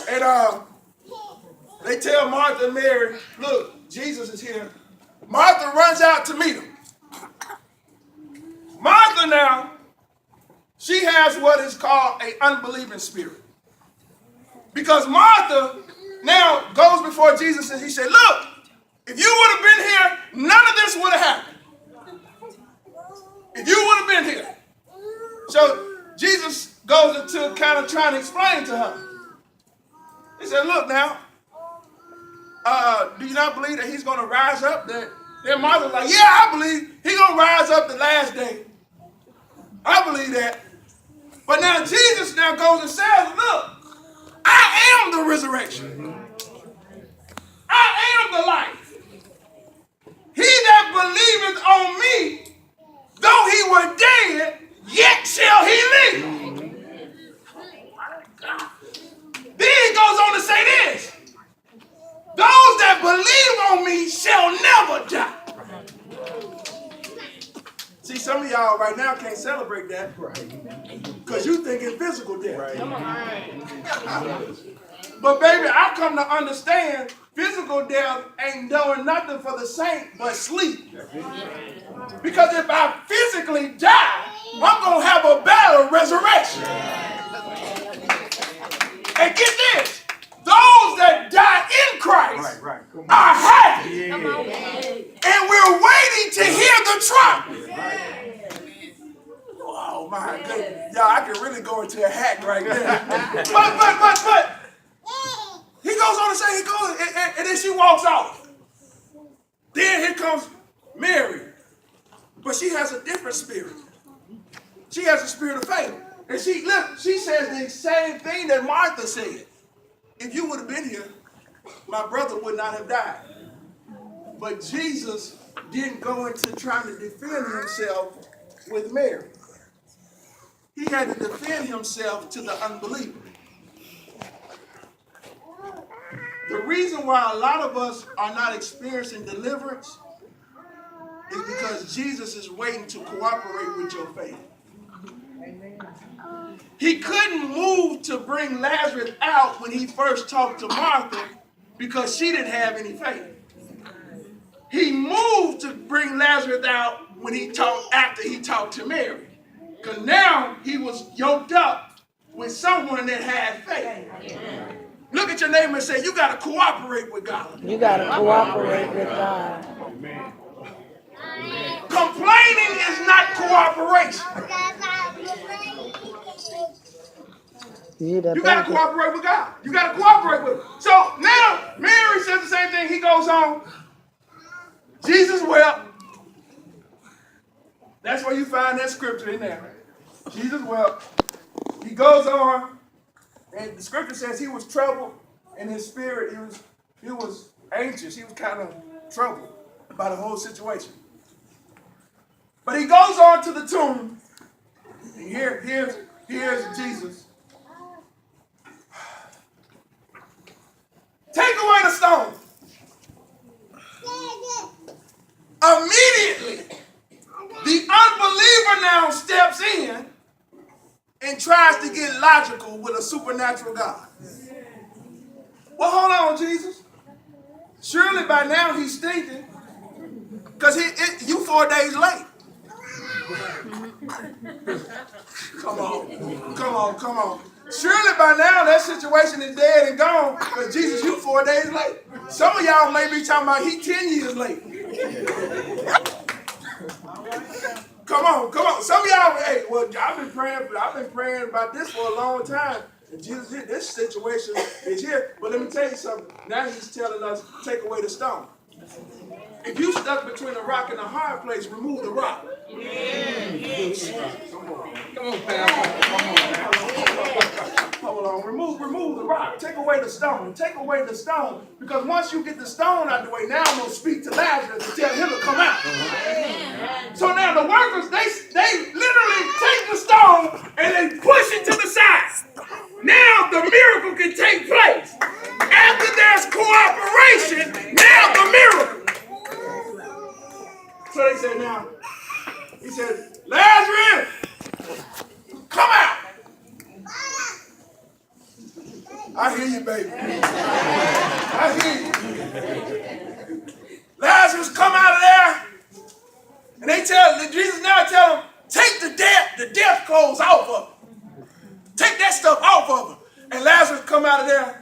And they tell Martha and Mary, look, Jesus is here. Martha runs out to meet him. Martha now, she has what is called an unbelieving spirit. Because Martha now goes before Jesus and he said, look, if you would have been here, none of this would have happened. If you would have been here. So Jesus goes into kind of trying to explain to her. He said, look now, do you not believe that he's going to rise up? Then Martha's like, yeah, I believe he's going to rise up the last day. I believe that. But now Jesus now goes and says, look, I am the resurrection. I am the life. He that believeth on me, though he were dead, yet shall he live. Then he goes on to say this. Those that believe on me shall never die. See, some of y'all right now can't celebrate that because you thinking physical death. But baby, I come to understand physical death ain't doing nothing for the saint but sleep. Because if I physically die, I'm going to have a better resurrection. And get this, those that die in Christ are happy. And we're waiting to hear the trumpet. Oh my goodness. Y'all, I can really go into a hack right there. But he goes on to say, he goes, and then she walks off. Then here comes Mary. But she has a different spirit. She has a spirit of faith. And she says the same thing that Martha said. If you would have been here, my brother would not have died. But Jesus didn't go into trying to defend himself with Mary. He had to defend himself to the unbeliever. The reason why a lot of us are not experiencing deliverance is because Jesus is waiting to cooperate with your faith. He couldn't move to bring Lazarus out when he first talked to Martha because she didn't have any faith. He moved to bring Lazarus out when after he talked to Mary. Because now he was yoked up with someone that had faith. Look at your neighbor and say, you got to cooperate with God. You got to cooperate with God. Complaining is not cooperation. You got to cooperate with God. You got to cooperate with him. So now Mary says the same thing. He goes on. Jesus wept. That's where you find that scripture in there. Jesus wept. He goes on. And the scripture says he was troubled in his spirit. He was anxious. He was kind of troubled by the whole situation. But he goes on to the tomb. And here's Jesus. Take away the stone. Immediately, the unbeliever now steps in and tries to get logical with a supernatural God. Well, hold on, Jesus. Surely by now he's thinking, because you 4 days late. Come on. Surely by now that situation is dead and gone, because Jesus, you 4 days late. Some of y'all may be talking about he 10 years late. Come on. Some of y'all, hey, well, I've been praying about this for a long time. And Jesus, this situation is here. But let me tell you something. Now he's telling us, take away the stone. If you stuck between a rock and a hard place, remove the rock. Come on, hold on. Remove the rock. Take away the stone. Take away the stone. Because once you get the stone out of the way, now I'm going to speak to Lazarus and tell him to come out. So now the workers, they literally take the stone and they push it to the side. Now the miracle can take place. After there's cooperation, now the miracle. So they said now, he said, Lazarus, come out. I hear you, baby. I hear you. Lazarus come out of there, and they Jesus now tell him, take the death clothes off of him. Take that stuff off of him. And Lazarus come out of there.